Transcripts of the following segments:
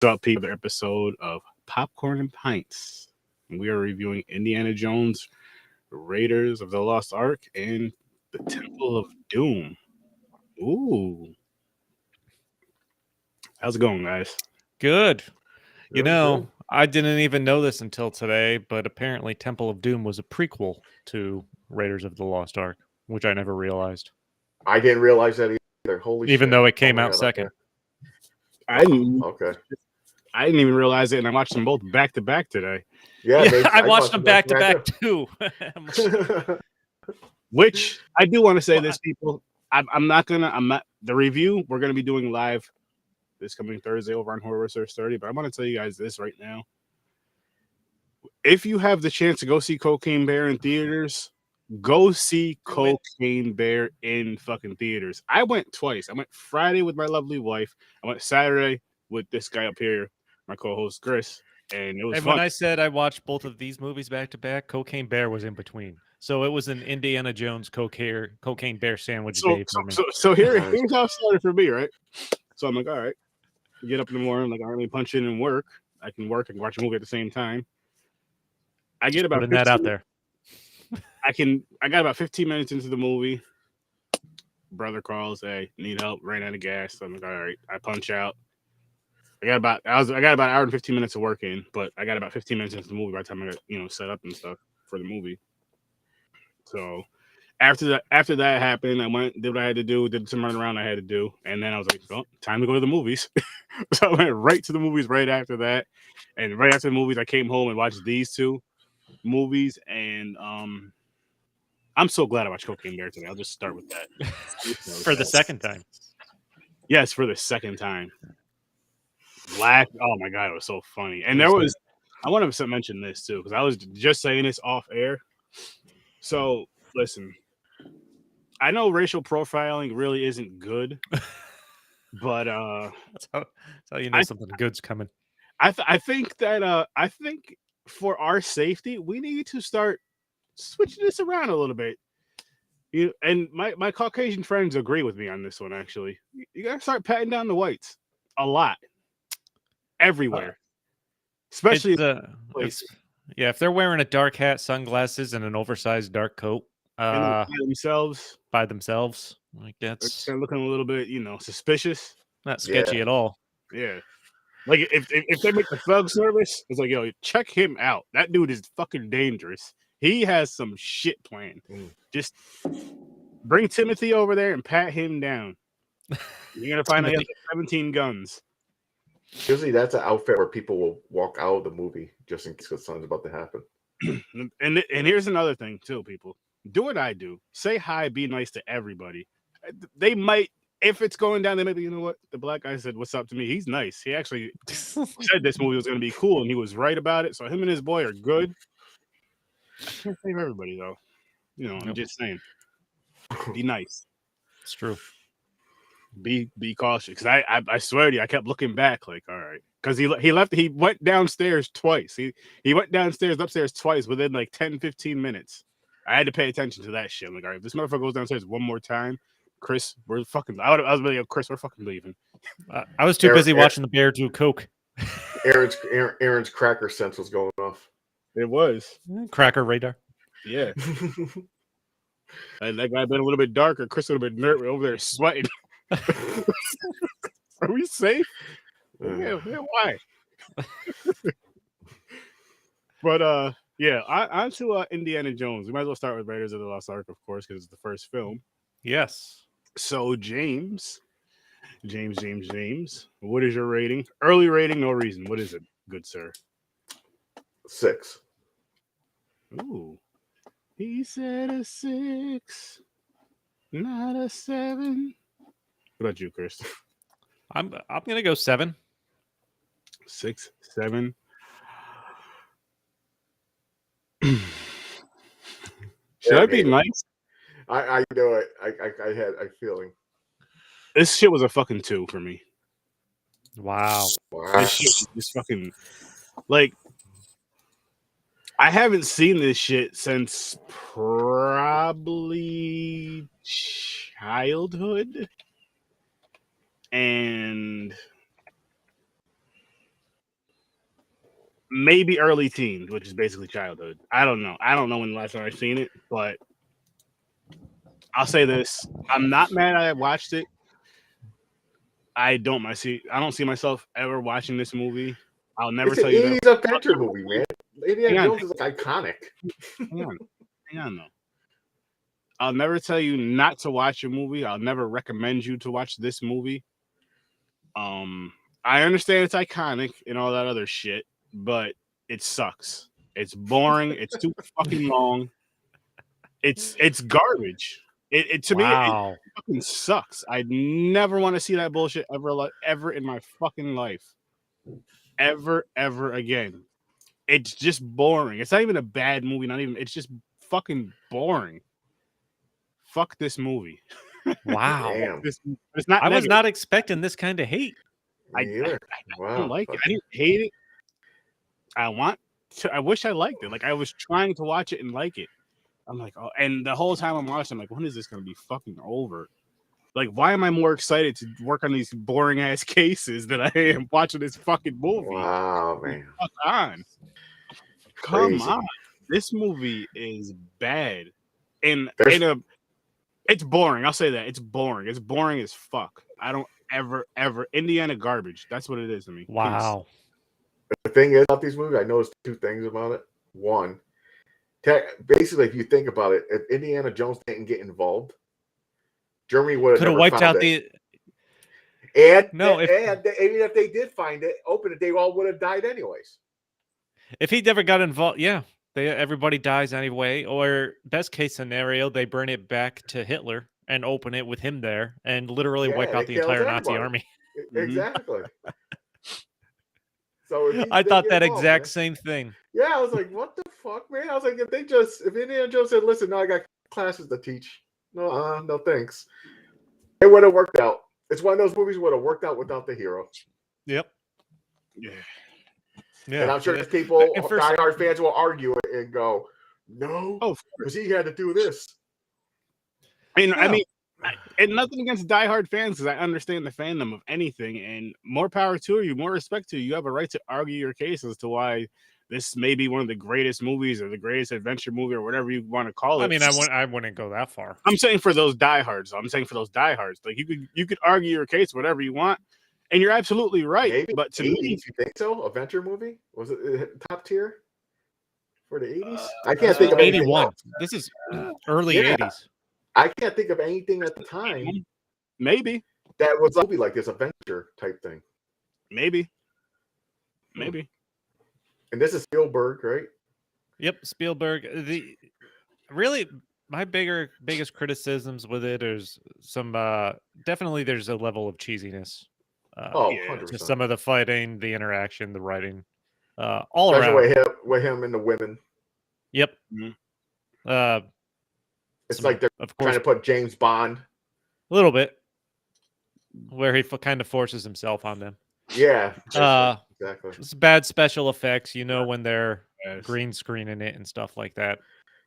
Up, people? Another episode of Popcorn and Pints. And we are reviewing Indiana Jones, Raiders of the Lost Ark, and the Temple of Doom. Ooh, how's it going, guys? Good. Good. I didn't even know this until today, but apparently Temple of Doom was a prequel to Raiders of the Lost Ark, which I never realized. I didn't realize that either. Holy shit. Even though it came my out God, second. I didn't, Okay. I didn't even realize it, and I watched them both back to back today. Yeah, I watched them back to back too. Which I do want to say this, people. I'm not the review we're gonna be doing live this coming Thursday over on Horror Research 30. But I want to tell you guys this right now. If you have the chance to go see Cocaine Bear in theaters, go see Cocaine Bear in fucking theaters. I went twice. I went Friday with my lovely wife. I went Saturday with this guy up here, my co-host Chris, and it was And fun. when I said I watched both of these movies back to back, Cocaine Bear was in between. So it was an Indiana Jones Cocaine Bear sandwich day for me. So here's how it started for me, right? So I'm like, all right, get up in the morning, like I really punch in and work. I can watch a movie at the same time. I get about putting that out there. I got about 15 minutes into the movie. Brother calls, hey, need help, ran out of gas. So I'm like, all right, I punch out. I got about an hour and 15 minutes of work in, but I got about 15 minutes into the movie by the time I got, set up and stuff for the movie. So after that happened, I went, did what I had to do, did some running around I had to do, and then I was like, well, time to go to the movies. So I went right to the movies right after that. And right after the movies, I came home and watched these two movies, and I'm so glad I watched Cocaine Bear today. I'll just start with that. For the second time. Yes, for the second time. Oh my God, it was so funny. And I want to mention this too, because I was just saying this off air. So listen, I know racial profiling really isn't good, but that's how you know something good's coming. I think for our safety, we need to start switching this around a little bit. And my Caucasian friends agree with me on this one. Actually, you gotta start patting down the whites a lot, everywhere, especially if they're wearing a dark hat, sunglasses, and an oversized dark coat by themselves, like that's they're looking a little bit, suspicious. Not sketchy at all. Yeah. Like if they make the thugs nervous, it's like, yo, check him out. That dude is fucking dangerous. He has some shit planned. Just bring Timothy over there and pat him down. You're gonna find out he has 17 guns. Usually, that's an outfit where people will walk out of the movie just in case something's about to happen. And here's another thing too, people. Do what I do. Say hi. Be nice to everybody. They might. If it's going down, they might be, you know what? The black guy said, what's up to me? He's nice. He actually said this movie was going to be cool, and he was right about it. So him and his boy are good. I can't save everybody, though. I'm just saying. Be nice. It's true. Be cautious. Because I swear to you, I kept looking back like, all right. Because he went downstairs twice. He went upstairs twice within like 10, 15 minutes. I had to pay attention to that shit. I'm like, all right, if this motherfucker goes downstairs one more time, Chris, we're fucking. I was really Chris. We're fucking leaving. I was too busy watching the bear do coke. Aaron's cracker sense was going off. It was cracker radar. Yeah. And that guy been a little bit darker. Chris would have been nervous over there sweating. Are we safe? Yeah. Why? But yeah. On to Indiana Jones. We might as well start with Raiders of the Lost Ark, of course, because it's the first film. Yes. So James, what is your rating? Early rating, no reason. What is it, good sir? 6. Ooh, he said a 6, not a 7. What about you, Chris? I'm gonna go 7. 6, 7. Should I be nice? I know it. I had a feeling. This shit was a fucking 2 for me. Wow. This shit was just fucking like I haven't seen this shit since probably childhood, and maybe early teens, which is basically childhood. I don't know. I don't know when the last time I've seen it, but I'll say this: I'm not mad I watched it. I don't see myself ever watching this movie. I'll never It's an tell you that. 80s adventure movie, man. Indiana Hang on, Jones is like iconic. hang on, hang on, though. I'll never tell you not to watch a movie. I'll never recommend you to watch this movie. I understand it's iconic and all that other shit, but it sucks. It's boring. It's too fucking long. It's garbage. It to me it fucking sucks. I never want to see that bullshit ever in my fucking life. Ever again. It's just boring. It's not even a bad movie, it's just fucking boring. Fuck this movie. Wow. Damn. It's not I was negative. not expecting this kind of hate. I Wow. don't like it. I didn't hate it. I wish I liked it. Like I was trying to watch it and like it. I'm like, oh, and the whole time I'm watching, I'm like, when is this gonna be fucking over? Like, why am I more excited to work on these boring ass cases than I am watching this fucking movie? Wow, man. Fuck on. Come on. This movie is bad. It's boring. I'll say that. It's boring. It's boring as fuck. I don't ever Indiana garbage. That's what it is to me. Wow. The thing is about these movies, I noticed two things about it. One, basically, if you think about it, if Indiana Jones didn't get involved, Germany would have Could have wiped out the. And No, even if they did find it, open it, they all would have died anyways. If he never got involved, yeah, everybody dies anyway. Or best case scenario, they burn it back to Hitler and open it with him there, and literally wipe out the entire Nazi army. Exactly. So I thought that exact same thing. Yeah, I was like, what the fuck, man? I was like, if Indiana Jones said, listen, no, I got classes to teach. No thanks. It would have worked out. It's one of those movies would have worked out without the hero. Yep. Yeah. And I'm sure there's people, diehard fans will argue it and go, no, because he had to do this. I mean, and nothing against diehard fans, because I understand the fandom of anything, and more power to you, more respect to you. You have a right to argue your case as to why this may be one of the greatest movies or the greatest adventure movie or whatever you want to call it. I mean, I wouldn't go that far. I'm saying for those diehards. Like you could argue your case whatever you want, and you're absolutely right. Maybe but to 80s, me, you think so? Adventure movie? Was it top tier for the 80s? I can't think of 81. Else. This is early 80s. I can't think of anything at the time. Maybe that was a movie like this adventure type thing. Maybe. And this is Spielberg, right? Yep, Spielberg. My biggest criticisms with it is some definitely there's a level of cheesiness. 100%. To some of the fighting, the interaction, the writing, all especially around. With him and the women. Yep. Mm-hmm. It's like they're trying to put James Bond. A little bit. Where he kind of forces himself on them. Yeah. Exactly. It's bad special effects, when they're green screening it and stuff like that.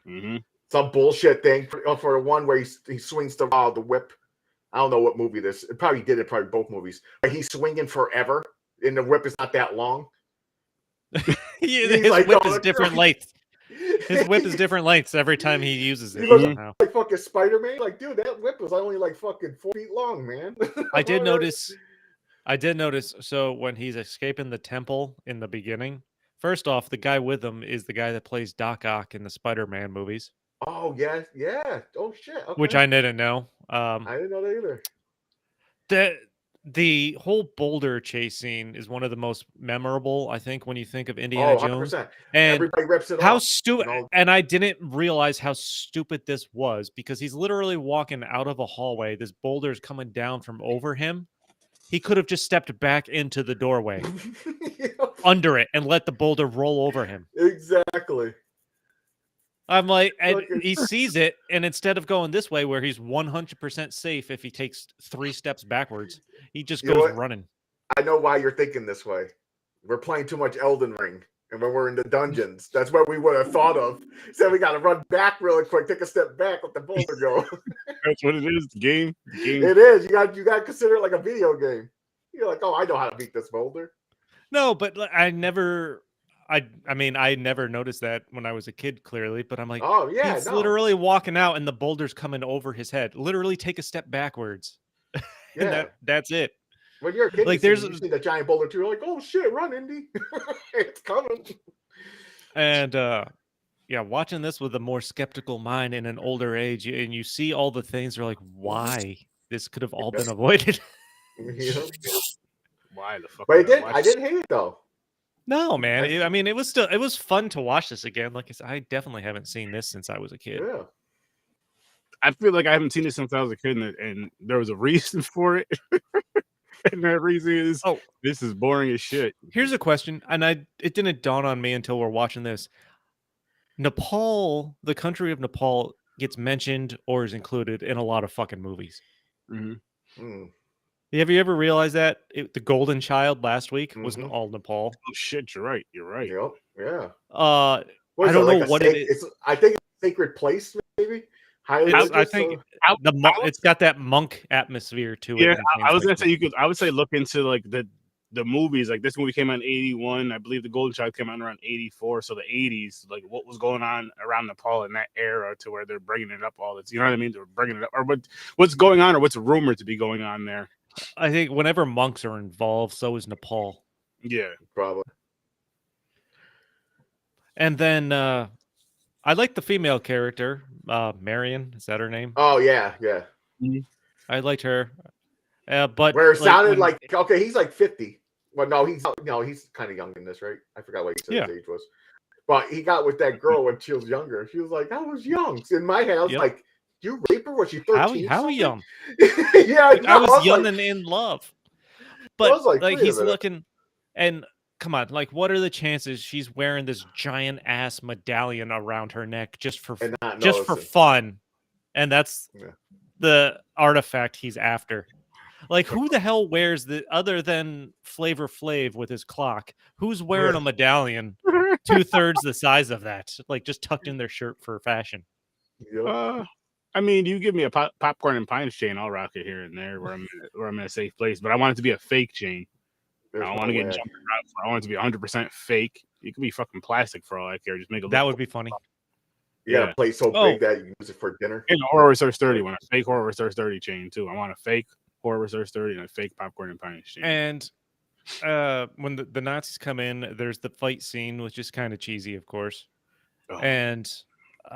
Mm-hmm. Some bullshit thing for the one where he swings the whip. I don't know what movie this. It probably both movies. But he's swinging forever, and the whip is not that long. His whip is different lengths. His whip is different lengths every time he uses it. Somehow. Like fucking Spider-Man. Like, dude, that whip was only like fucking 4 feet long, man. I did notice. So when he's escaping the temple in the beginning, first off, the guy with him is the guy that plays Doc Ock in the Spider-Man movies. Oh yeah. Oh shit. Okay. Which I didn't know. I didn't know that either. The whole boulder chase scene is one of the most memorable, I think, when you think of Indiana Jones. And everybody rips it how off. stupid! And I didn't realize how stupid this was because he's literally walking out of a hallway. This boulder's coming down from over him. He could have just stepped back into the doorway under it and let the boulder roll over him. Exactly. I'm like, and he sees it, and instead of going this way where he's 100% safe if he takes 3 steps backwards, he just goes running. I know why you're thinking this way. We're playing too much Elden Ring, and when we're in the dungeons, that's what we would have thought of. So we got to run back really quick, take a step back, let the boulder go. That's what it is. Game. It is. You got to consider it like a video game. You're like, oh, I know how to beat this boulder. No, but I never. I mean, I never noticed that when I was a kid, clearly, but I'm like, Oh yeah, he's no, literally walking out and the boulder's coming over his head. Literally take a step backwards. And yeah. that's it. When you're a kid, Like you see the giant boulder too. You're like, oh shit, run, Indy, it's coming. and yeah, watching this with a more skeptical mind in an older age, and you see all the things, you're like, why? This could have all been avoided. Yeah. Why the fuck? But I I didn't hate it though. No, man. I mean, it was fun to watch this again. Like I said, I definitely haven't seen this since I was a kid. Yeah. I feel like I haven't seen it since I was a kid, and there was a reason for it. And that reason is, this is boring as shit. Here's a question, and it didn't dawn on me until we're watching this. Nepal, the country of Nepal, gets mentioned or is included in a lot of fucking movies. Mm-hmm. Have you ever realized that the Golden Child last week was in all Nepal? Oh shit, you're right. You're right. Yep. Yeah. I don't know what it is. I think it's a sacred place, maybe. I think it's got that monk atmosphere to it. Yeah, I was gonna say I would say look into like the movies. Like this movie came out in 81. I believe the Golden Child came out around 84. So the 80s, like what was going on around Nepal in that era to where they're bringing it up all this. You know what I mean? They're bringing it up, or what's going on, or what's rumored to be going on there. I think whenever monks are involved, so is Nepal. Yeah, probably. And then I like the female character, Marion. Is that her name? Oh yeah, yeah. I liked her, but where it sounded like okay, he's like 50. Well, no, he's kind of young in this, right? I forgot what he said his age was. But he got with that girl when she was younger. She was like, I was young. In my head, I was like, you rape her? Was she 13? How young? Yeah, I was young and in love. But like he's looking, and come on, like what are the chances she's wearing this giant ass medallion around her neck just for fun? And that's the artifact he's after. Like who the hell wears the other than Flavor Flav with his clock? Who's wearing a medallion 2/3 the size of that? Like just tucked in their shirt for fashion. I mean, you give me a popcorn and pints chain, I'll rock it here and there where I'm in a safe place. But I want it to be a fake chain. I don't want to get jumped around. I want it to be 100% fake. It could be fucking plastic for all I care. Just make it. That would be funny. Yeah, a plate so big that you use it for dinner. And Horror Research 30, want a fake Horror Research 30 chain too. I want a fake Horror Research 30 and a fake popcorn and pints chain. And when the Nazis come in, there's the fight scene, which is kind of cheesy, of course. And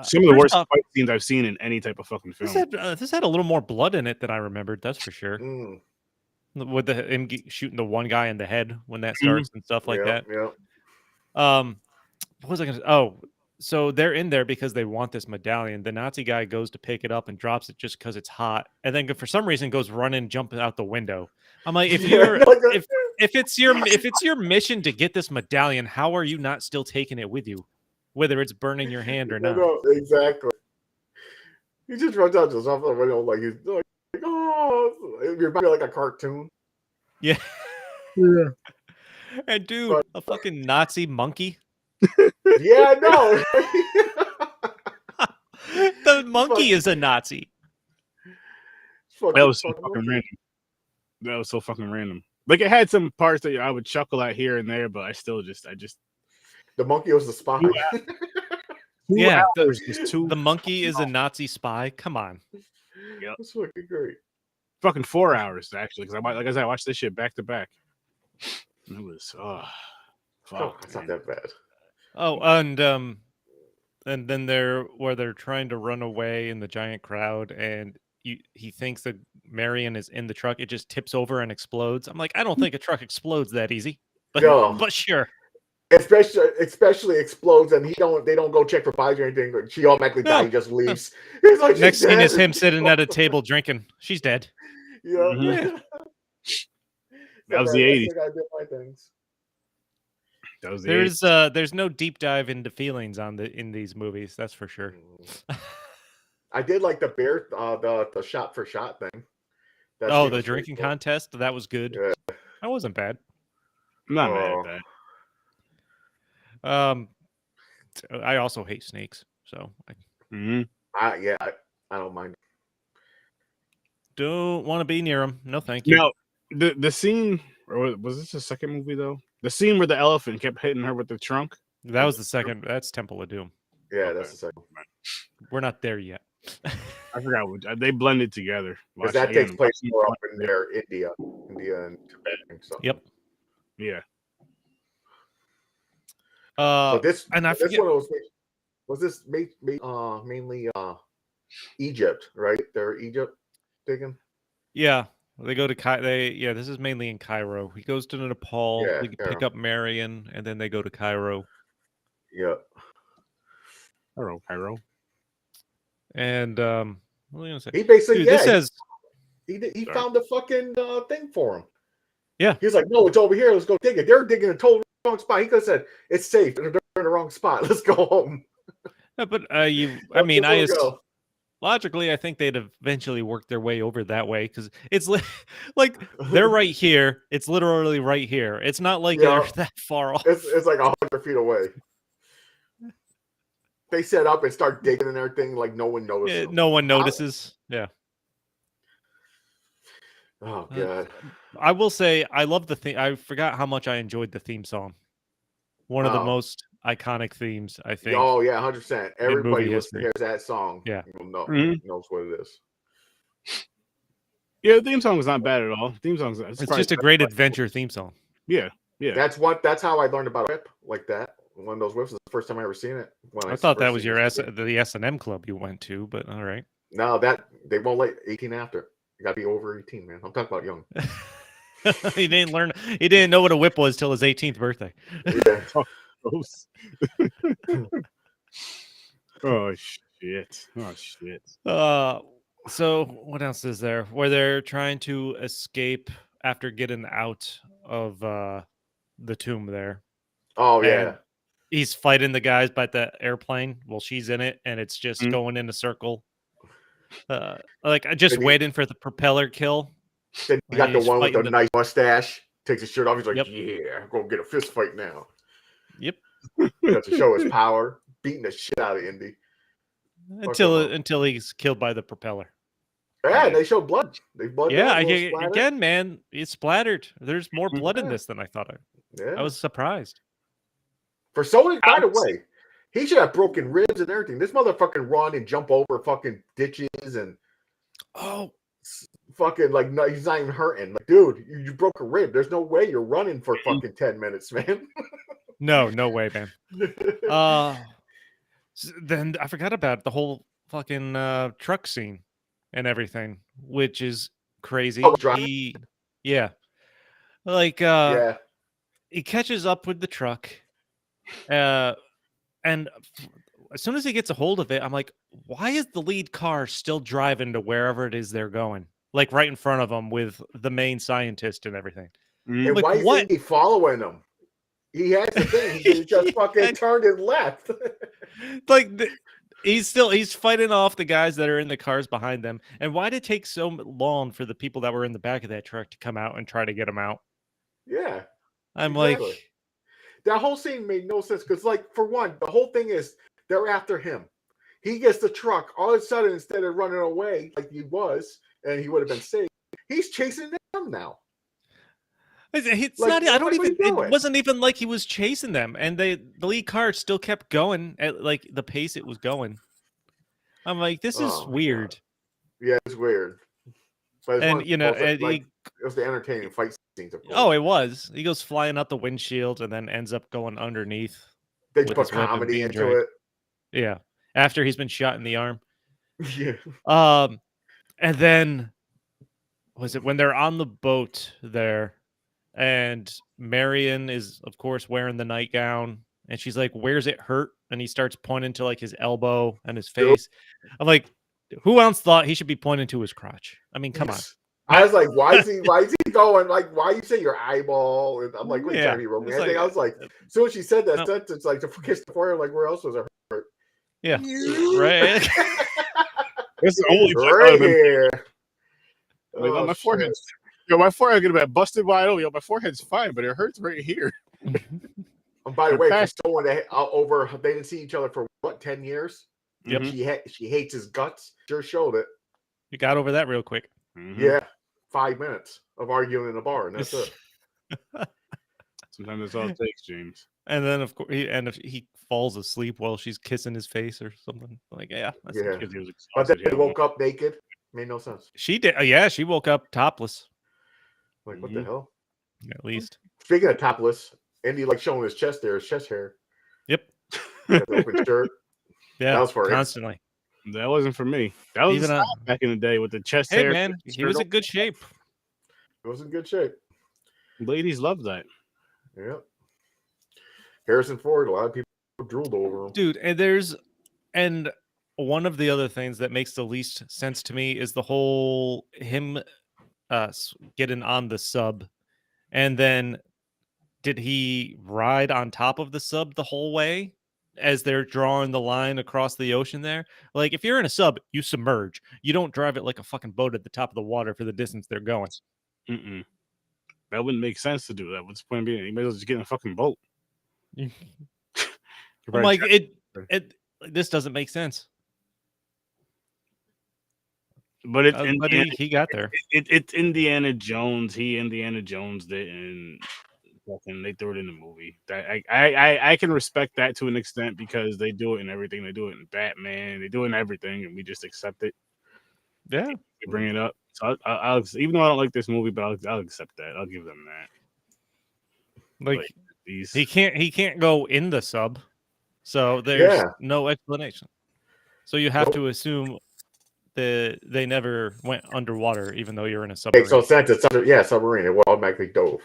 some of the worst fight scenes I've seen in any type of fucking film. This had a little more blood in it than I remembered. That's for sure. With him shooting the one guy in the head when that starts and stuff like that. Yeah. What was I gonna say? Oh, so they're in there because they want this medallion. The Nazi guy goes to pick it up and drops it just because it's hot, and then for some reason goes running, jumping out the window. I'm like, if it's your mission to get this medallion, how are you not still taking it with you, whether it's burning your hand or not? No, exactly. He just runs out just off the window like he's like, oh, you're like a cartoon. Yeah. And dude, a fucking Nazi monkey. Yeah, no. The monkey is a Nazi. That was so fucking random. That was so fucking random. Like it had some parts that I would chuckle at here and there, but I just the monkey was the spy. Yeah, the monkey is a Nazi spy. Come on. Yep. That's fucking great. Fucking 4 hours actually, because like I said, I watched this shit back to back. It was fuck. It's not that bad. Oh, and then they're trying to run away in the giant crowd, and he thinks that Marion is in the truck. It just tips over and explodes. I'm like, I don't think a truck explodes that easy, but sure. Especially explodes, and they don't go check for fires or anything. But she automatically dies. He just leaves. He's like, next scene is him sitting at a table drinking. She's dead. Yeah. Mm-hmm. That was the 80s. That was the there's no deep dive into feelings in these movies. That's for sure. I did like the beer, the shot for shot thing. The drinking contest. That was good. Yeah. That wasn't bad. I'm not mad at that. I also hate snakes, so I don't mind. Don't want to be near them. No, thank you. Now, the scene, or was this the second movie though? The scene where the elephant kept hitting her with the trunk. That was the second. That's Temple of Doom. Yeah, that's the second. We're not there yet. I forgot they blended together. Because that takes place more up in there, India and Tibet and stuff. Yep. Yeah. So this and I this forget. one was this mainly Egypt, right? They're Egypt digging. Yeah, they go to this is mainly in Cairo. He goes to Nepal. Yeah, they pick up Marion, and then they go to Cairo. Yeah. Cairo. And what was I gonna say? He basically Dude, this says he found the fucking thing for him. Yeah. He's like, no, it's over here. Let's go dig it. They're digging a total wrong spot. He could have said it's safe. They're in the wrong spot. Let's go home. Yeah, but logically, I think they'd eventually work their way over that way because it's like they're right here. It's literally right here. It's not like they're that far off. It's like 100 feet away. They set up and start digging and everything like no one notices. No one notices. Yeah. Oh god. I will say I love the theme. I forgot how much I enjoyed the theme song. One of the most iconic themes, I think. Oh yeah, 100%. Everybody hears that song. Yeah, knows what it is. Yeah, the theme song was not bad at all. Theme songs. It's just a great adventure theme song. Yeah, yeah. That's how I learned about a whip like that. One of those whips was the first time I ever seen it. I thought that was the S&M club you went to, but all right. No, that they won't let 18 after. You gotta be over 18, man. I'm talking about young. He didn't know what a whip was till his 18th birthday. Yeah. Oh shit. Oh shit. So what else is there? Where they're trying to escape after getting out of the tomb there. Oh yeah. And he's fighting the guys by the airplane. Well, she's in it, and it's just going in a circle. Waiting for the propeller kill. Then you got the one with the nice mustache. Takes his shirt off. He's like, "Yeah, I'm gonna get a fist fight now." Yep. That's to show his power, beating the shit out of Indy. Until he's killed by the propeller. Yeah, they show blood. Again, man, it's splattered. There's more blood in this than I thought. I was surprised. For Sony, by the way, he should have broken ribs and everything. This motherfucking run and jump over fucking ditches and fucking like no, he's not even hurting. Like, dude, you broke a rib. There's no way you're running for fucking 10 minutes, man. No way, man. Then I forgot about the whole fucking truck scene and everything, which is crazy. He catches up with the truck, and as soon as he gets a hold of it, I'm like, why is the lead car still driving to wherever it is they're going? Like right in front of them with the main scientist and everything. And like, why is he following them? He has the thing. He just fucking turned and left. He's fighting off the guys that are in the cars behind them. And why did it take so long for the people that were in the back of that truck to come out and try to get him out? Yeah. I'm like, that whole scene made no sense because, like, for one, the whole thing is they're after him. He gets the truck. All of a sudden, instead of running away like he was, and he would have been safe, he's chasing them now. It's like, not. I don't even. It wasn't even like he was chasing them, and the lead car still kept going at like the pace it was going. I'm like, this is weird. God. Yeah, it's weird. But it was the entertaining fight scenes. Oh, it was. He goes flying out the windshield and then ends up going underneath. They put comedy into it. Yeah, after he's been shot in the arm. Yeah. And then was it when they're on the boat there? And Marion is, of course, wearing the nightgown. And she's like, where's it hurt? And he starts pointing to like his elbow and his face. I'm like, who else thought he should be pointing to his crotch? I mean, come on. I was like, why is he going? Like, why you say your eyeball? And I'm like, what trying to be romantic? I was like, as soon as she said that sentence, like to kiss the forehead, like where else was it hurt? Yeah. Right. It's the only right here. Like, my forehead. My forehead gonna be busted wide open. My forehead's fine, but it hurts right here. And by the way, for someone that they didn't see each other for what 10 years. Yep. She hates his guts. Sure showed it. You got over that real quick. Yeah, 5 minutes of arguing in a bar, and that's it. Sometimes that's all it takes, James. And then of course, if he falls asleep while she's kissing his face or something, like that's Yeah. Because he was But then exhausted. he woke up naked. Made no sense. she did. Yeah, she woke up topless. Like, what the hell? At least. Speaking of topless, Andy like showing his chest there, his chest hair. Yep. The open shirt. Yeah. That was for constantly. That wasn't for me. That was Even back in the day with the chest hey hair. man, he was in good shape. It was in good shape. Ladies love that. Yeah. Harrison Ford, a lot of people drooled over him. Dude, and one of the other things that makes the least sense to me is the whole him getting on the sub, and then did he ride on top of the sub the whole way as they're drawing the line across the ocean there? Like, if you're in a sub, you submerge. You don't drive it like a fucking boat at the top of the water for the distance they're going. That wouldn't make sense to do that. What's the point of being? You might as well just get in a fucking boat. I'm like, this doesn't make sense. But he got there. It's Indiana Jones. Indiana Jones didn't. Fucking, they threw it in the movie. I can respect that to an extent because they do it in everything. They do it in Batman. They do it in everything, and we just accept it. Yeah, we bring it up. So I'll even though I don't like this movie, but I'll accept that. I'll give them that. Like he can't go in the sub, so there's no explanation. So you have to assume that they never went underwater, even though you're in a submarine. So since it's submarine, it will automatically dove.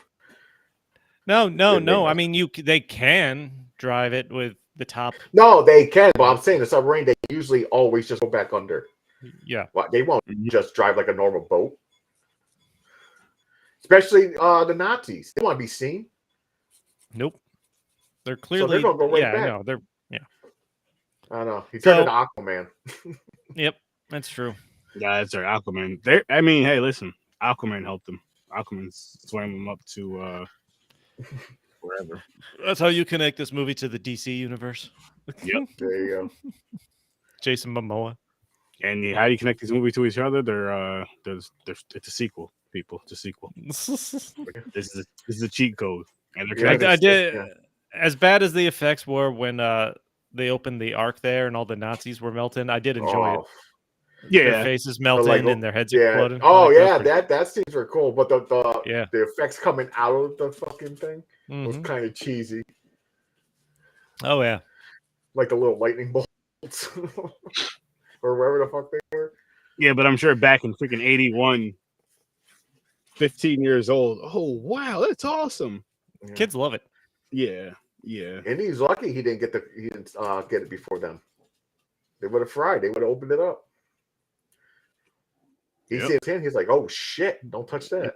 No. I mean, they can drive it with the top. No, they can. But I'm saying the submarine, they usually always just go back under. Yeah. Well, they won't just drive like a normal boat. Especially the Nazis. They want to be seen. Nope. They're clearly. So they're gonna go right back. No, they're. Yeah. I know. He turned into Aquaman. Yep, that's true. Yeah, that's right. Aquaman. I mean, hey, listen. Aquaman helped them. Aquaman swam them up to wherever. That's how you connect this movie to the DC universe. Yep. There you go. Jason Momoa. And how do you connect these movies to each other? It's a sequel, people. It's a sequel. This is a cheat code. And I did. Yeah. As bad as the effects were when they opened the ark there and all the Nazis were melting, I did enjoy it. Yeah, their faces melting and their heads exploding. Oh yeah, that scenes were cool, but the effects coming out of the fucking thing was kind of cheesy. Oh yeah, like the little lightning bolts or wherever the fuck they were. Yeah, but I'm sure back in freaking 81, 15 years old. Oh wow, that's awesome. Yeah. Kids love it. Yeah. And he's lucky he didn't get it before them. They would have fried. They would have opened it up. He sees him. He's like, "Oh shit! Don't touch that."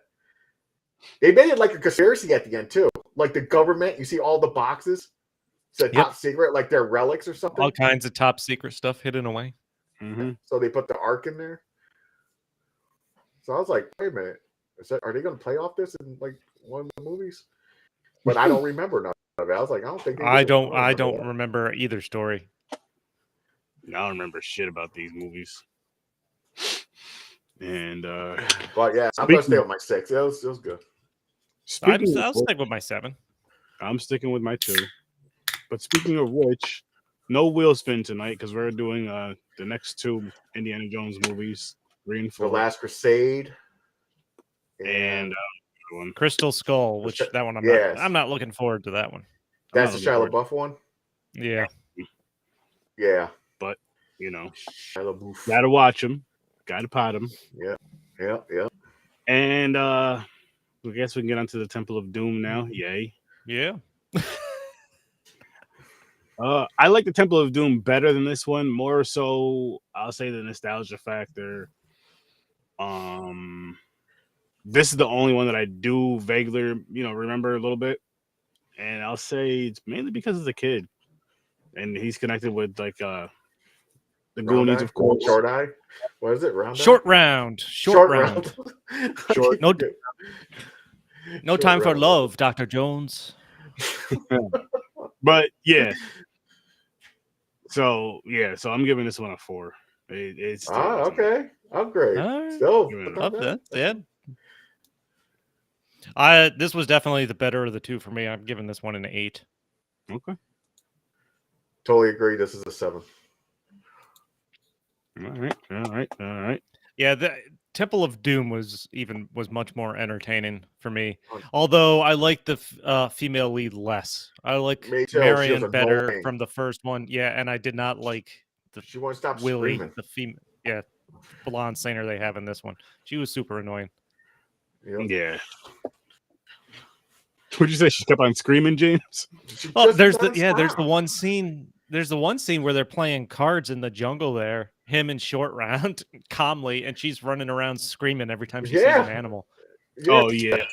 They made it like a conspiracy at the end too. Like the government, you see all the boxes. It's top secret, like they're relics or something. All kinds of top secret stuff hidden away. So they put the ark in there. So I was like, "Wait a minute, are they going to play off this in like one of the movies?" But I don't remember none of it. I was like, "I don't think." I don't remember either story. I don't remember shit about these movies. And but yeah, I'm gonna stay with my 6. It was good. I'll stick with my 7. I'm sticking with my 2. But speaking of which, no wheel spin tonight because we're doing the next 2 Indiana Jones movies, 3 and 4. The Last Crusade and Crystal Skull, which that one I'm not looking forward to that one. That's the Shia LaBeouf one. Yeah. But gotta watch them. Gotta pot them. Yeah. And I guess we can get onto the Temple of Doom now. Yay. Yeah. I like the Temple of Doom better than this one. More so, I'll say the nostalgia factor. This is the only one that I do vaguely, remember a little bit. And I'll say it's mainly because of the kid. And he's connected with like the Goonies, of course. Short Eye. What is it? Round Short round. Short round. Short. No time for love, Dr. Jones. But yeah. So I'm giving this one a 4. It's okay. Upgrade. Right. Still love that. Yeah. This was definitely the better of the two for me. I'm giving this one an 8. Okay. Totally agree. This is a 7. All right. Yeah, the Temple of Doom was much more entertaining for me. Although I like the female lead less. I like Me too. She was Marion better annoying. from the first one. Yeah, and I did not like She won't stop Willie, screaming. the female, blonde singer they have in this one. She was super annoying. Yep. Yeah. Would you say she kept on screaming, James? Oh, there's the one scene. There's the one scene where they're playing cards in the jungle there, him and Short Round calmly, and she's running around screaming every time she sees an animal. Yeah. Oh, yeah.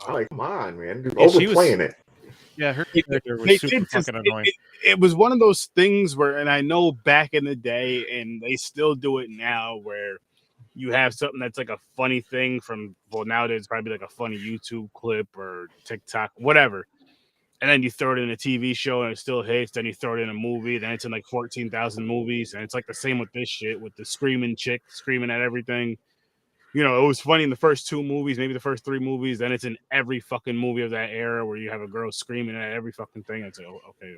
I'm like, come on, man. Dude, Yeah, overplaying it. Yeah, her character was super fucking annoying. It was one of those things where, and I know back in the day, and they still do it now, where you have something that's like a funny thing from, well, nowadays it's probably like a funny YouTube clip or TikTok, whatever. And then you throw it in a TV show and it still hits. Then you throw it in a movie. Then it's in like 14,000 movies. And it's like the same with this shit, with the screaming chick screaming at everything. You know, it was funny in the first 2 movies, maybe the first 3 movies. Then it's in every fucking movie of that era where you have a girl screaming at every fucking thing. It's like, oh, okay,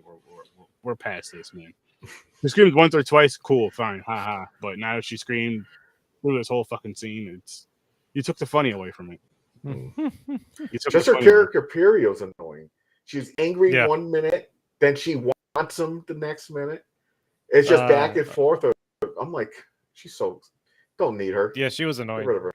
we're past this, man. She screams once or twice, cool, fine, haha. But now that she screamed through this whole fucking scene, you took the funny away from it. Just her character period was annoying. She's angry 1 minute, then she wants him the next minute. It's just back and forth. I'm like, she's so, don't need her. Yeah, she was annoying. Get rid of her.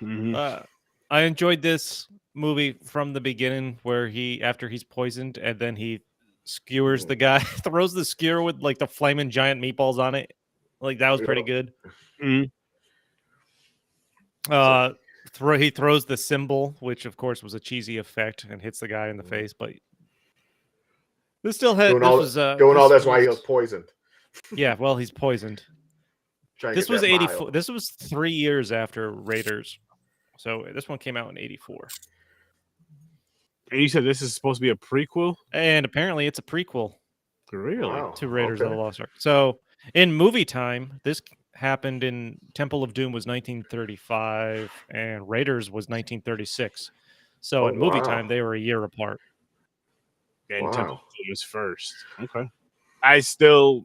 Mm-hmm. I enjoyed this movie from the beginning, where after he's poisoned, and then he skewers the guy, throws the skewer with like the flaming giant meatballs on it. Like that was pretty good. Mm-hmm. He throws the symbol, which of course was a cheesy effect, and hits the guy in the face. But this still had doing all that's why he was poisoned. Yeah, well, he's poisoned. This was 84. This was 3 years after Raiders, so this one came out in 84. And you said this is supposed to be a prequel, and apparently it's a prequel. Really? To Raiders of the Lost Ark. So in movie time, this happened in Temple of Doom was 1935 and Raiders was 1936. So in movie time, they were a year apart. And Temple of Doom was first. Okay. I still,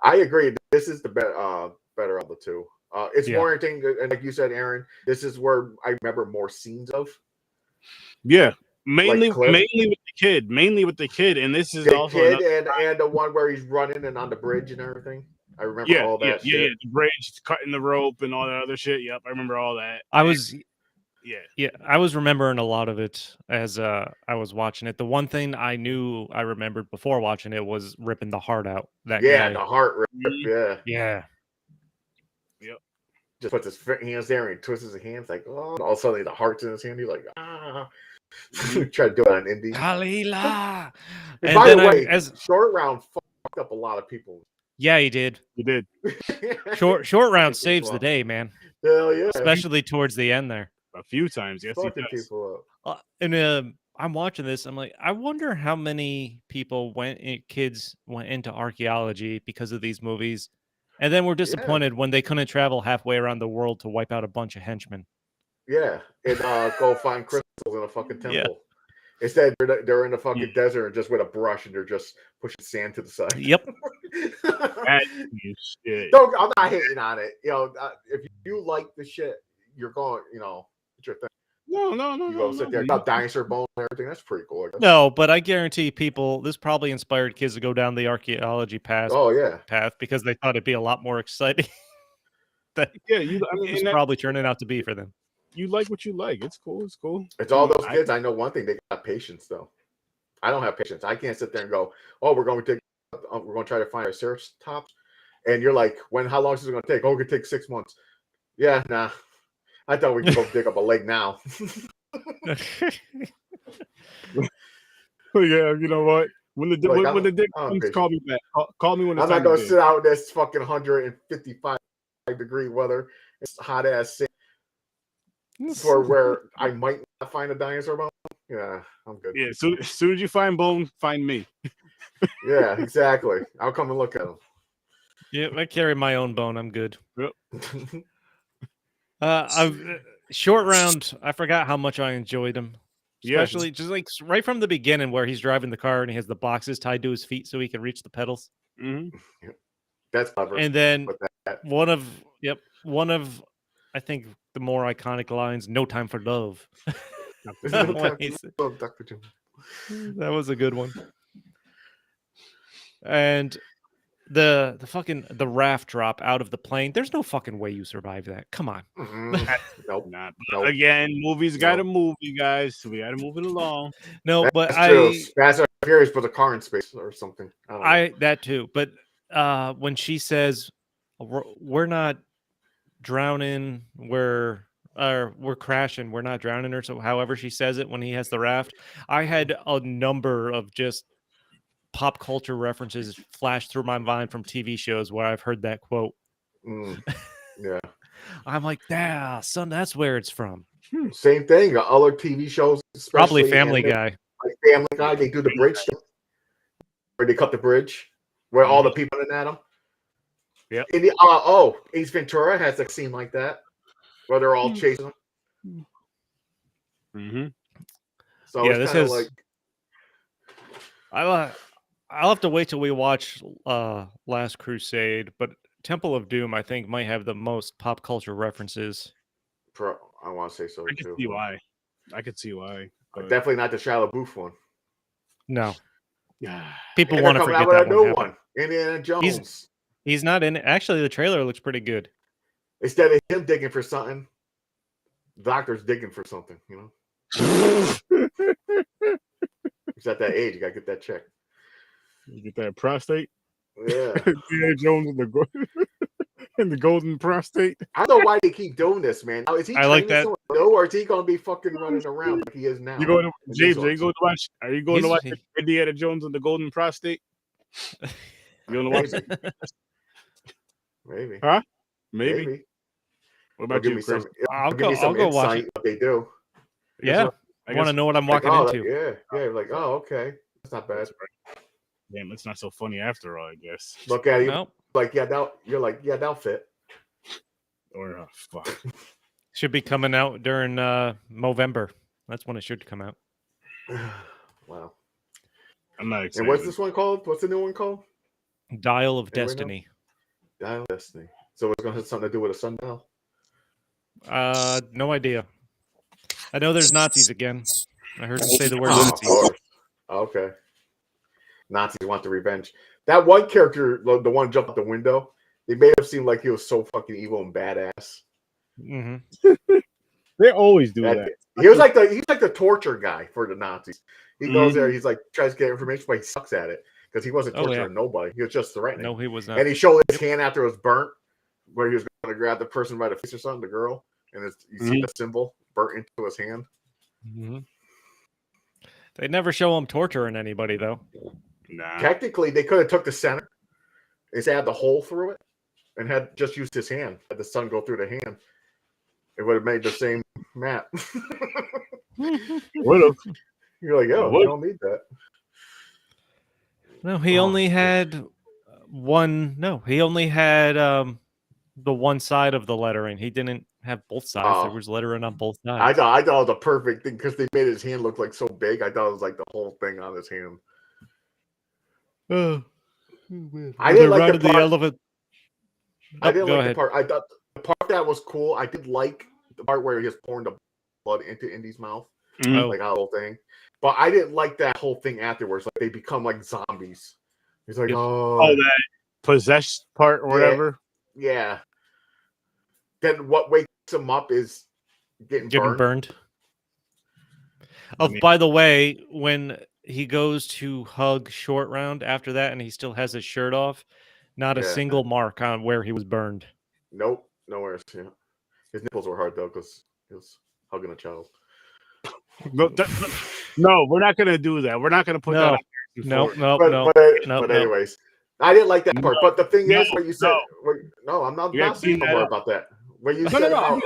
I agree. This is the better of the two. It's more entertaining, and like you said, Aaron, this is where I remember more scenes of. Yeah. Mainly with the kid, and this is also and the one where he's running and on the bridge and everything. I remember all that shit. Yeah, the bridge, cutting the rope and all that other shit. Yep, I remember all that. I was remembering a lot of it as I was watching it. The one thing I remembered before watching it was ripping the heart out. That guy. The heart rip. Yeah. Yep. Just puts his hands there and he twists his hands like, oh, and all of a sudden the heart's in his hand. He's like, ah. Try to do it on Indy. Kalila. And by the way, Short Round fucked up a lot of people. Yeah, he did. He did. Short Round saves the day, man. Hell yeah. Especially towards the end there. A few times, yes, he does. People up. I'm watching this. I'm like, I wonder how many kids went into archaeology because of these movies, and then were disappointed when they couldn't travel halfway around the world to wipe out a bunch of henchmen. Yeah, and go find crystals in a fucking temple. Yeah. Instead, they're in the fucking desert and just with a brush, and they're just pushing sand to the side. Yep. I'm not hating on it. If you like the shit, you're going. It's your thing. No. You go sit there, got dinosaur bones and everything. That's pretty cool. No, but I guarantee this probably inspired kids to go down the archaeology path. Oh yeah, path because they thought it'd be a lot more exciting. It's probably turning out to be for them. You like what you like. It's cool. It's all those kids. I know one thing. They got patience though. I don't have patience. I can't sit there and go, "Oh, we're going to try to find our search tops," and you're like, "How long is it going to take?" "Oh, it could take 6 months." Yeah, nah. I thought we could go dig up a lake now. Yeah, you know what? When the dig comes, call me back. Call me when it's I'm not going to sit out in this fucking 155-degree weather. It's hot ass shit. For where I might not find a dinosaur bone. Yeah, I'm good. Yeah, so as soon as you find bone, find me. Yeah, exactly. I'll come and look at them. Yeah, I carry my own bone. I'm good. Yep. Short Round. I forgot how much I enjoyed him, Yes. especially just like right from the beginning where he's driving the car and he has the boxes tied to his feet so he can reach the pedals. That's clever. And then with that. one of I think the more iconic lines, "No time for love." There's no When time he's- to love Dr. Doom. that was a good one. And the fucking the raft drop out of the plane. There's no fucking way you survive that. Come on. Nope. Not. Nope. Again, movies got to move, you guys. So we got to move it along. No, but That's true. Fast and Furious put a car in space or something. I don't know. that too. But when she says we're not drowning, we're crashing, we're not drowning, or so however she says it when he has the raft, I had a number of just pop culture references flash through my mind from TV shows where I've heard that quote. Yeah. I'm like, yeah, son, that's where it's from. Same thing. Other TV shows, Probably especially Family anime, Guy. like Family Guy, they do the bridge where they cut the bridge where all the people in Adam. Yeah. Ace Ventura has a scene like that where they're all chasing him. So Yeah, it's this kind of is like I'll have to wait till we watch Last Crusade, but Temple of Doom I think might have the most pop culture references. I want to say so I can too. see why. I could see why. But... Definitely not the Shia LaBeouf one. No. Yeah. People want to forget that one. Indiana Jones. He's not in it. Actually, the trailer looks pretty good. Instead of him digging for something, the doctor's digging for something, you know? He's at that age. You got to get that check. You get that prostate? Yeah. Indiana Jones and the golden prostate. I don't know why they keep doing this, man. Now, is he training someone new, or is he going to be fucking running around like he is now? You going to, James, are you going to watch Indiana Jones and the golden prostate? You going to watch it? Maybe. Huh? Maybe. What about you, Chris? I'll go watch it. What they do. Yeah. I want to know what I'm walking into. Yeah. Like, oh, okay. That's not bad. Damn, it's not so funny after all, I guess. Look at you. Like, that'll fit. Or, fuck. Should be coming out during Movember. That's when it should come out. Wow. I'm not excited. And what's this one called? What's the new one called? Dial of Destiny. Dial of Destiny. So it's going to have something to do with a sundial? No idea. I know there's Nazis again. I heard him say the word Nazis. Okay. Nazis want the revenge. That one character, the one jumped out the window, they made him seem like he was so fucking evil and badass. They always do that. He's like the torture guy for the Nazis. He goes there, he's like tries to get information, but he sucks at it because he wasn't torturing nobody. He was just threatening. No, he was not. And he showed his hand after it was burnt, where he was going to grab the person by the face or something, the girl, and you see the symbol burnt into his hand. They never show him torturing anybody though. Nah. Technically, they could have took the center, and had the hole through it, and had just used his hand. Had the sun go through the hand, it would have made the same map. Would have. You're like, oh, we don't need that. No, he only had one. No, he only had the one side of the lettering. He didn't have both sides. There was lettering on both sides. I thought it was a perfect thing because they made his hand look like so big. I thought it was like the whole thing on his hand. I didn't like the elephant. I didn't like the part. I thought the part that was cool. I did like the part where he was pouring the blood into Indy's mouth, like that whole thing. But I didn't like that whole thing afterwards. Like they become like zombies. He's like, that possessed part or whatever. Yeah. Then what wakes him up is getting burned. Oh, by the way, when he goes to hug Short Round after that, and he still has his shirt off, not a single mark on where he was burned. Nope, nowhere. Yeah. His nipples were hard though because he was hugging a child. No, we're not gonna do that. We're not gonna put that. But anyways, I didn't like that part. But the thing is, what you said. No, I'm not saying no more about that. What you said about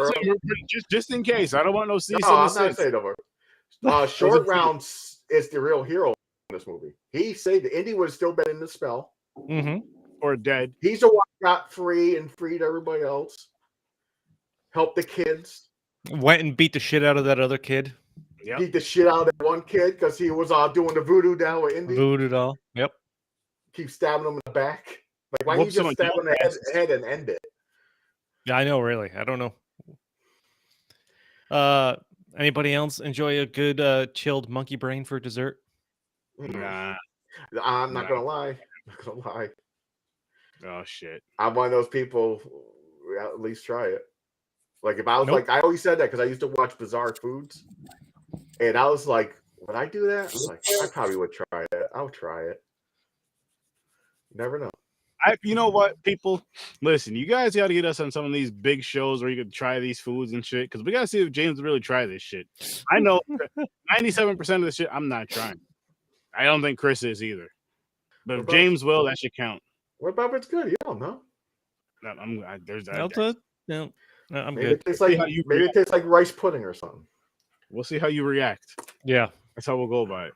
just in case. I don't want no cease. No, I'm not saying no more. Short Round is the real hero in this movie. He saved it. Indy would have still been in the spell. Or dead. He's the one who got free and freed everybody else. help the kids. Went and beat the shit out of that other kid. Yep. Beat the shit out of that one kid because he was doing the voodoo down with Indy. Voodoo doll. Yep. Keep stabbing him in the back. Like, why Whoop don't you just someone stab him in the else's. head and end it? Yeah, I know. Really, I don't know. Anybody else enjoy a good chilled monkey brain for dessert? Nah. I'm not gonna lie. I'm not gonna lie. Oh shit. I'm one of those people who at least try it. Like if I was Nope. like, I always said that because I used to watch Bizarre Foods, and I was like, would I do that? I was like, I probably would try it. I would try it. You never know. You know what, people? Listen, you guys got to get us on some of these big shows where you could try these foods and shit, because we got to see if James really try this shit. I know 97% of the shit I'm not trying. I don't think Chris is either. But if James will, that should count. What about if it's good? You don't know. There's No, I'm Maybe good. it tastes like maybe it tastes like rice pudding or something. We'll see how you react. Yeah. That's how we'll go by it.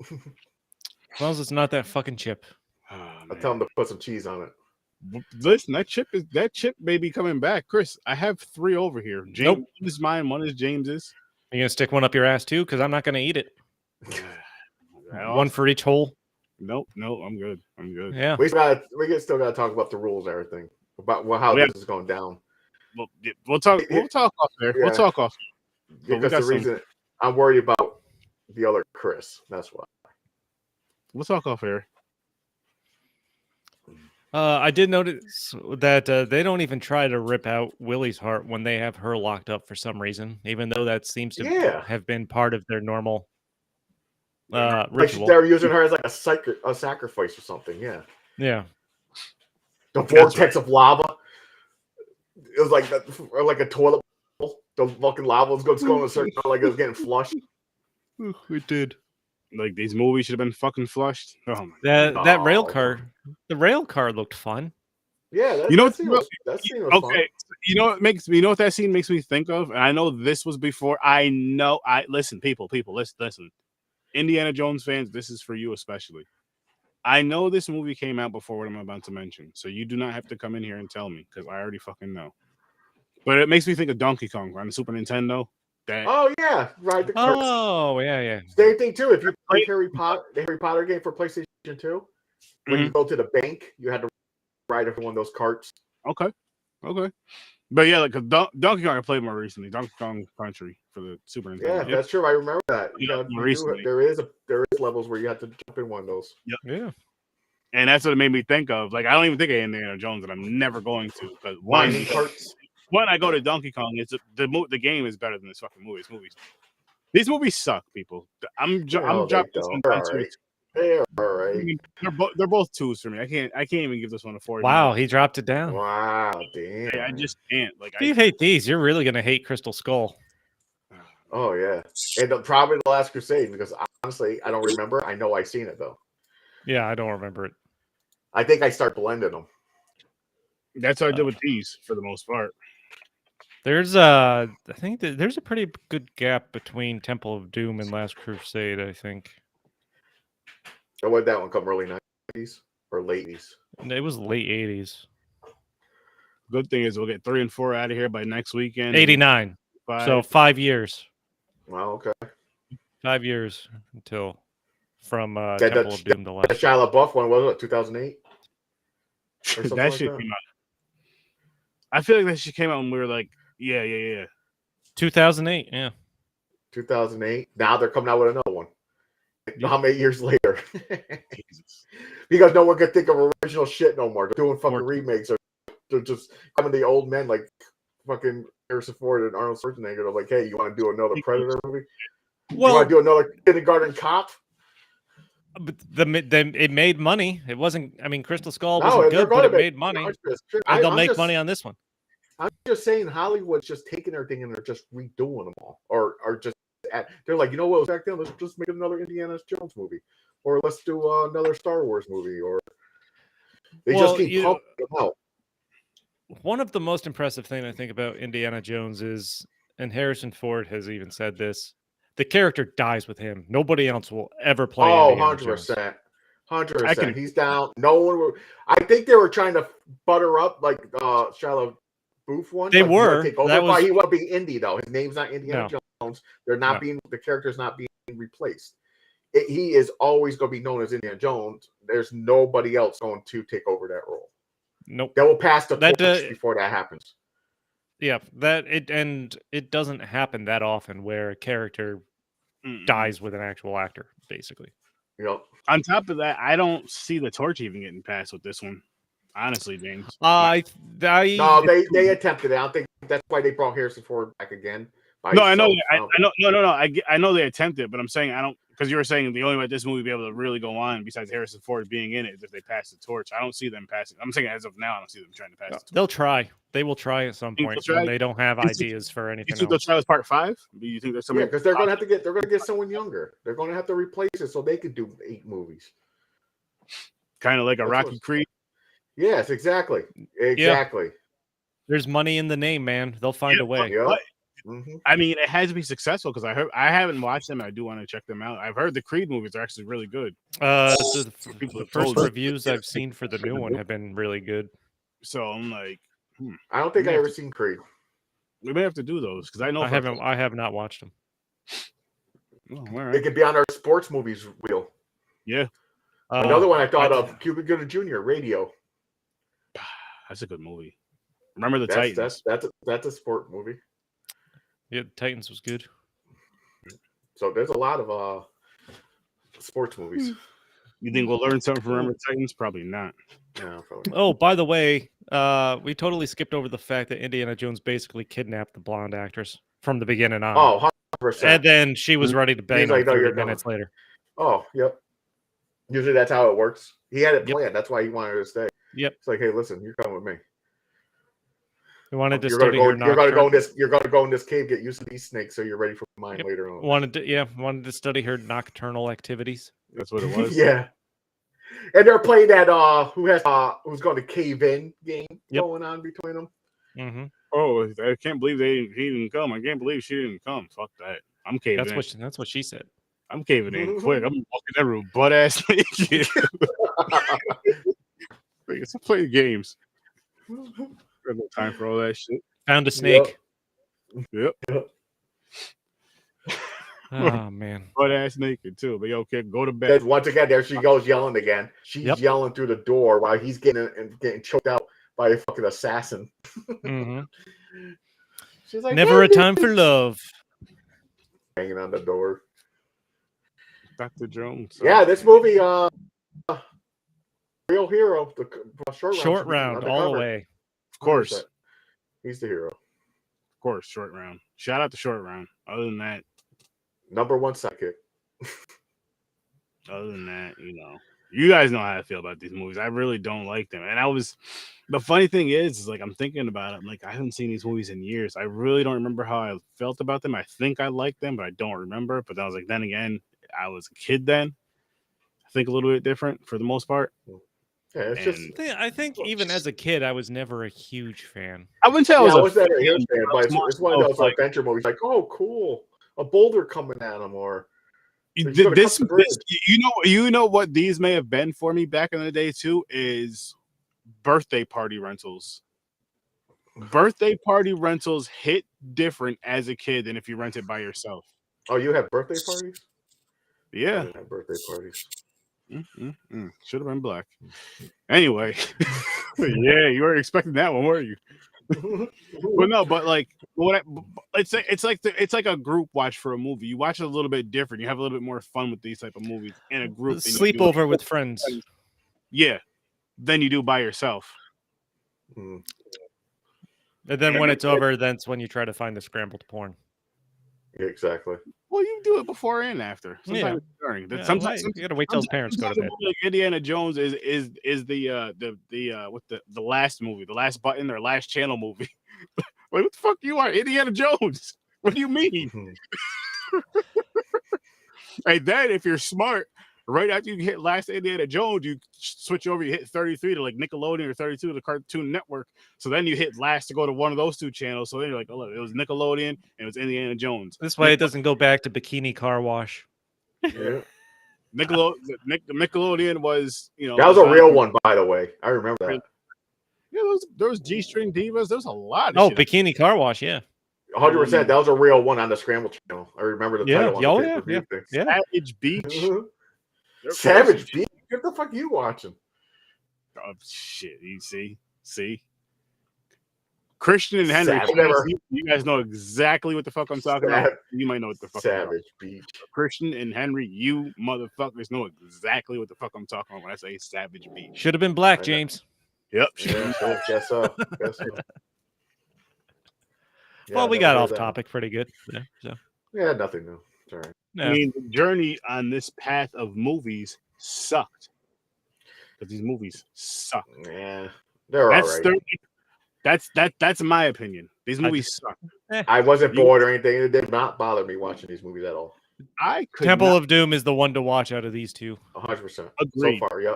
As long as it's not that fucking chip. Oh, I'll tell him to put some cheese on it. Listen, that chip may be coming back. Chris, I have 3 over here. James, Nope. One is mine, one is James's. Are you gonna stick one up your ass too? Because I'm not gonna eat it. Oh, One for each hole. Nope, I'm good. I'm good. Yeah. We still gotta talk about the rules and everything. About how this is going down. We'll talk off there. Yeah. We'll talk off. Because the reason I'm worried about the other Chris. That's why. We'll talk off air. I did notice that they don't even try to rip out Willie's heart when they have her locked up for some reason, even though that seems to have been part of their normal ritual. Like they're using her as like a sacrifice or something. Yeah. Yeah. The vortex of lava. It was like a toilet bowl. The fucking lava was going a certain like it was getting flushed. It did. Like these movies should have been fucking flushed. Oh my that rail car, the rail car looked fun. Yeah, that scene was okay. fun. You know what that scene makes me think of? And I know this was before. Listen, people, listen. Indiana Jones fans, this is for you especially. I know this movie came out before what I'm about to mention, so you do not have to come in here and tell me because I already fucking know. But it makes me think of Donkey Kong on the Super Nintendo. Oh yeah, right. Yeah. Same thing too. If you play the Harry Potter game for PlayStation 2, when you go to the bank, you had to ride one of those carts. Okay. But yeah, like Donkey Kong I played more recently. Donkey Kong Country for the Super Nintendo. Yeah, that's true. I remember that. Recently. There is levels where you have to jump in one of those. Yep. Yeah. And that's what it made me think of. Like I don't even think of Indiana Jones, and I'm never going to. Because when I go to Donkey Kong, the game is better than this fucking movie. These movies suck, people. I'm dropping this one down to They're all right. They're both 2s for me. I can't even give this one a 4. Wow, he dropped it down. Wow, damn. I just can't. Like, if you hate these, you're really gonna hate Crystal Skull. Oh yeah, and probably The Last Crusade because honestly, I don't remember. I know I've seen it though. Yeah, I don't remember it. I think I start blending them. That's what I did with these for the most part. There's I think that there's a pretty good gap between Temple of Doom and Last Crusade. I think. Or would that one come early 90s or late 80s? It was late 80s. Good thing is we'll get 3 and 4 out of here by next weekend. 89. So 5 years. Wow, okay. 5 years until from Temple of Doom to Last. The Shia LaBeouf one was it 2008? That shit came out. I feel like that shit came out when we were like, yeah. 2008, yeah. 2008. Now they're coming out with another one. How many years later? Because no one can think of original shit no more. They're doing fucking remakes. Or they're just coming to the old men like fucking Harrison Ford and Arnold Schwarzenegger. They're like, hey, you want to do another Predator movie? Well, you want to do another Kindergarten Cop? But it made money. It wasn't. I mean, Crystal Skull wasn't good, but it made money. And they'll make money on this one. I'm just saying, Hollywood's just taking everything and they're just redoing them all, or just they're like, you know what was back then? Let's just make another Indiana Jones movie, or let's do another Star Wars movie, or they just keep pumping them out. One of the most impressive thing I think about Indiana Jones is, and Harrison Ford has even said this, the character dies with him. Nobody else will ever play. Oh, 100%. 100%. He's down. No one will. I think they were trying to butter up like Shia spoof ones. They like, he's gonna were. take over. That was... He won't be Indy though. His name's not Indiana No. Jones. They're not being the character's not being replaced. He is always going to be known as Indiana Jones. There's nobody else going to take over that role. Nope. That will pass the torch before that happens. Yeah, it doesn't happen that often where a character dies with an actual actor, basically. Yep. On top of that, I don't see the torch even getting passed with this one. Honestly, James. No, they attempted it. I don't think that's why they brought Harrison Ford back again. No, I know. I know they attempted, but I'm saying I don't, because you were saying the only way this movie will be able to really go on, besides Harrison Ford being in it, is if they pass the torch. I don't see them passing. I'm saying as of now, I don't see them trying to pass the torch. They'll try. They will try at some point when they don't have ideas for anything. You think they'll try with part 5? Do you think there's something? Yeah, because they're gonna get someone younger. They're gonna have to replace it so they could do 8 movies. Kind of like a Rocky Creed. Yes, exactly. Exactly. Yeah. There's money in the name, man. They'll find a way. Yeah. I mean, it has to be successful because I haven't watched them. I do want to check them out. I've heard the Creed movies are actually really good. The first reviews I've seen for the new one have been really good. So I'm like, I don't think I ever seen Creed. We may have to do those because I know I have not watched them. Oh, all right. It could be on our sports movies wheel. Yeah. Another one I thought of, Cuba Gooding Jr. Radio. That's a good movie. Remember the Titans? That's a sport movie. Yeah, Titans was good. So there's a lot of sports movies. You think we'll learn something from Remember the Titans? Probably not. No, probably not. Oh, by the way, we totally skipped over the fact that Indiana Jones basically kidnapped the blonde actress from the beginning on. Oh, 100%. And then she was ready to bang him like, 30 minutes later. Oh, yep. Usually that's how it works. He had it planned. That's why he wanted her to stay. Yep. It's like, hey, listen, you're coming with me. He wanted to you're study her. You're gonna go in this cave, get used to these snakes, so you're ready for mine later on. Wanted to study her nocturnal activities. That's what it was. Yeah. And they're playing that who's going to cave in game going on between them. Mm-hmm. Oh, I can't believe he didn't come. I can't believe she didn't come. Fuck that. I'm caving in. That's what she said. I'm caving in quick. I'm walking that room butt ass naked. Let's play games. Got no time for all that shit. Found a snake. Yep. Oh man. Butt ass naked too. But okay, go to bed. Once again, there she goes yelling again. She's yelling through the door while he's getting choked out by a fucking assassin. Mm-hmm. She's like, never a time for love. Hanging on the door. Dr. Jones. Yeah, this movie, Real Hero, the short round all the way. Of course. He's the hero. Of course, short round. Shout out to short round. Other than that, number 1 sidekick. Other than that, you guys know how I feel about these movies. I really don't like them. And the funny thing is like, I'm thinking about it. I'm like, I haven't seen these movies in years. I really don't remember how I felt about them. I think I liked them, but I don't remember. But I was like, then again, I was a kid then. I think a little bit different for the most part. Yeah, I think even as a kid, I was never a huge fan. I wouldn't say I was never a huge fan, but it's one of those adventure movies. Like, oh, cool, a boulder coming at him, or this you know what these may have been for me back in the day too is birthday party rentals. Birthday party rentals hit different as a kid than if you rent it by yourself. Oh, you have birthday parties? Yeah, I didn't have birthday parties. Should have been black. Anyway, yeah, you were expecting that one, weren't you? Well, no, but like, it's like a group watch for a movie. You watch it a little bit different. You have a little bit more fun with these type of movies in a group. Sleepover with friends. Yeah, than you do by yourself. And then when it's over, that's when you try to find the scrambled porn. Yeah, exactly. Well, you do it before and after. Sometimes during. Sometimes you gotta wait till his parents go to bed. Like Indiana Jones is the last movie, the last button or last channel movie. Like, what the fuck you are, Indiana Jones? What do you mean? And then if you're smart, right after you hit last Indiana Jones, you switch over, you hit 33 to like Nickelodeon or 32 to the Cartoon Network. So then you hit last to go to one of those 2 channels. So then you're like, oh, look, it was Nickelodeon and it was Indiana Jones. This way it doesn't go back to Bikini Car Wash. Yeah. Nickelodeon was, that was a real one, by the way. I remember that. Yeah, those G-string divas. There's a lot of Oh, shit. Bikini Car Wash, yeah. 100%. That was a real one on the Scramble channel. I remember the title on the pay-per-view thing. Savage Beach. Savage Beach? What the fuck are you watching? Oh, shit. You see? Christian and Henry. You guys know exactly what the fuck I'm talking about. You might know what the fuck I'm talking about. Savage Beach. Christian and Henry, you motherfuckers know exactly what the fuck I'm talking about when I say Savage Beach. Should have been black, James. Yep. Yeah, I guess so. Yeah, well, we got off topic pretty good. Yeah, nothing new. Sorry. Yeah. I mean, the journey on this path of movies sucked. But these movies suck. Yeah, they're all right. That's my opinion. These movies suck. I wasn't bored or anything. It did not bother me watching these movies at all. Temple of Doom is the one to watch out of these two. 100%. Agreed. So far, yeah.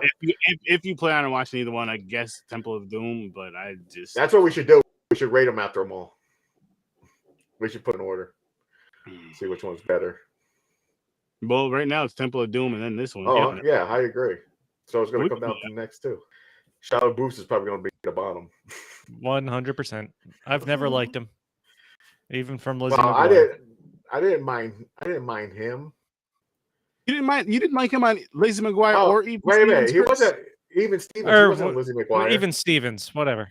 If you plan on watching either one, I guess Temple of Doom. But that's what we should do. We should rate them after them all. We should put an order. See which one's better. Well, right now it's Temple of Doom, and then this one. Oh yeah, I agree. So it's going to come down to the next two. Shadow Boost is probably going to be at the bottom. 100%. I've never liked him, even from Lizzie well, McGuire. I didn't mind him. You didn't like him on Lizzie McGuire or even wait a minute. He wasn't even Stevens. He wasn't Lizzie McGuire. Even Stevens, whatever.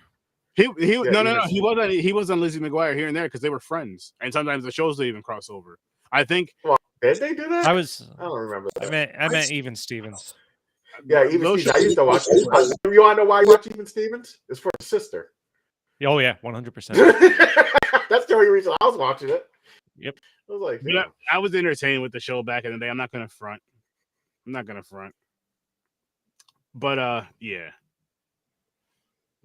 No. He was on Lizzie McGuire here and there because they were friends, and sometimes the shows they even cross over. I think. Well, did they do that? I don't remember that. I meant Even Stevens. Yeah, Even Stevens. I used to watch. You want to know why you watch Even Stevens? It's for his sister. Oh yeah, 100%. That's the only reason I was watching it. Yep. I was like, I was entertained with the show back in the day. I'm not gonna front. But yeah.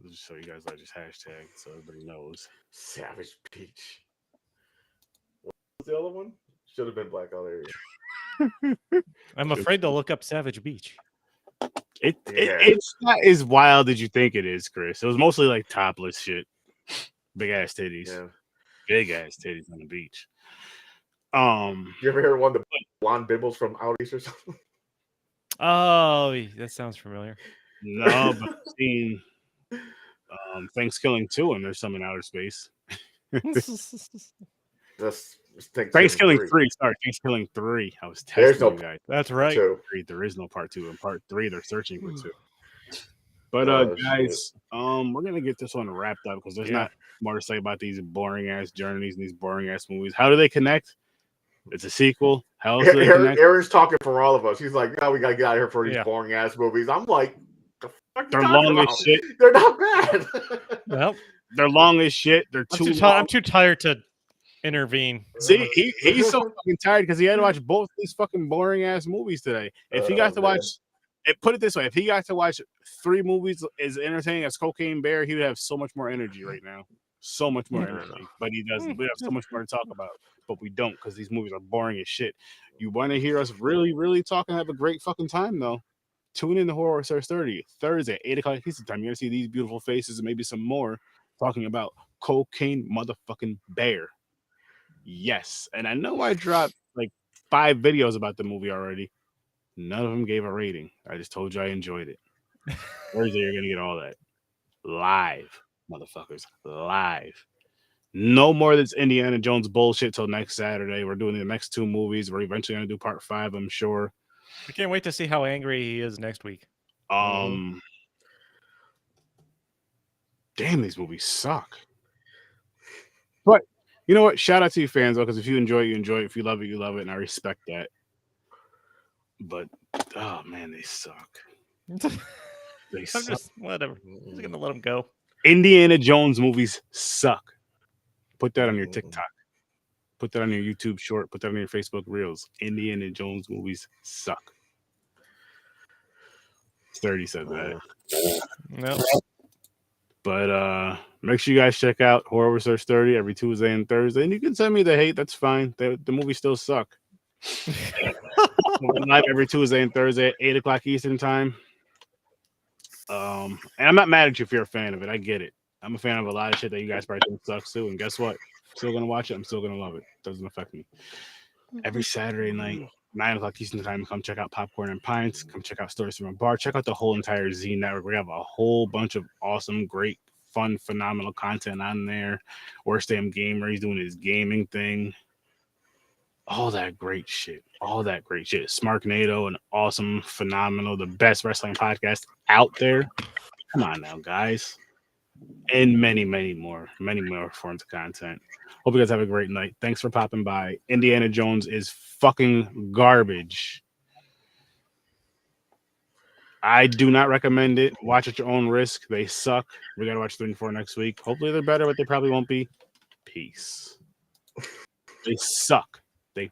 I'll just show you guys just hashtag so everybody knows. Savage Beach. What was the other one? Should have been Black Area. I'm afraid to look up Savage Beach. It's not as wild as you think it is, Chris. It was mostly like topless shit. Big ass titties. Yeah. Big ass titties on the beach. You ever hear one of the blonde bibbles from Out East or something? Oh, that sounds familiar. No, but I've seen Thanksgiving 2 and there's some in outer space. Thanksgiving 3. Sorry, Thanksgiving 3. I was testing you guys. That's right. There is no part 2. In part 3, they're searching for 2. But guys, we're gonna get this one wrapped up because there's not more to say about these boring ass journeys and these boring ass movies. How do they connect? It's a sequel. How else do they connect? Aaron's talking for all of us. He's like, "No, we gotta get out of here for these boring ass movies." I'm like, "The fuck they're long as shit. They're not bad." Well, they're long as shit. They're too long. I'm too tired to intervene. See, he's so fucking tired because he had to watch both these fucking boring ass movies today. If he got to watch, put it this way, if he got to watch 3 movies as entertaining as Cocaine Bear, he would have so much more energy right now. So much more energy, but he doesn't. We have so much more to talk about, but we don't because these movies are boring as shit. You want to hear us really, really talk and have a great fucking time though? Tune in to Horror Search 30 Thursday, 8:00 Eastern time. You're gonna see these beautiful faces and maybe some more talking about Cocaine motherfucking Bear. Yes, and I know I dropped like 5 videos about the movie already. None of them gave a rating. I just told you I enjoyed it. Thursday, you're gonna get all that live. Motherfuckers, live. No more of this Indiana Jones bullshit till next Saturday. We're doing the next 2 movies. We're eventually gonna do part 5, I'm sure. I can't wait to see how angry he is next week. Damn, these movies suck. But you know what? Shout out to you fans though, because if you enjoy it, you enjoy it. If you love it, you love it, and I respect that. But oh man, they suck. They suck. Just whatever. I'm just gonna let them go. Indiana Jones movies suck. Put that on your TikTok. Put that on your YouTube short. Put that on your Facebook Reels. Indiana Jones movies suck. 30 said that. No. But make sure you guys check out Horror Research 30 every Tuesday and Thursday. And you can send me the hate. That's fine. The movies still suck. We're live every Tuesday and Thursday at 8:00 Eastern time. And I'm not mad at you if you're a fan of it. I get it. I'm a fan of a lot of shit that you guys probably think sucks too. And guess what? I'm still gonna watch it. I'm still gonna love it. Doesn't affect me. Every Saturday night, 9:00 Eastern time, come check out Popcorn and Pints. Come check out Stories from a Bar. Check out the whole entire Z Network. We have a whole bunch of awesome, great, fun, phenomenal content on there. Worst Damn Gamer, he's doing his gaming thing. All that great shit. Smarknado, an awesome, phenomenal, the best wrestling podcast out there. Come on now, guys. And many more forms of content. Hope you guys have a great night. Thanks for popping by. Indiana Jones is fucking garbage. I do not recommend it. Watch at your own risk. They suck. We got to watch 3 and 4 next week. Hopefully they're better, but they probably won't be. Peace. They suck. They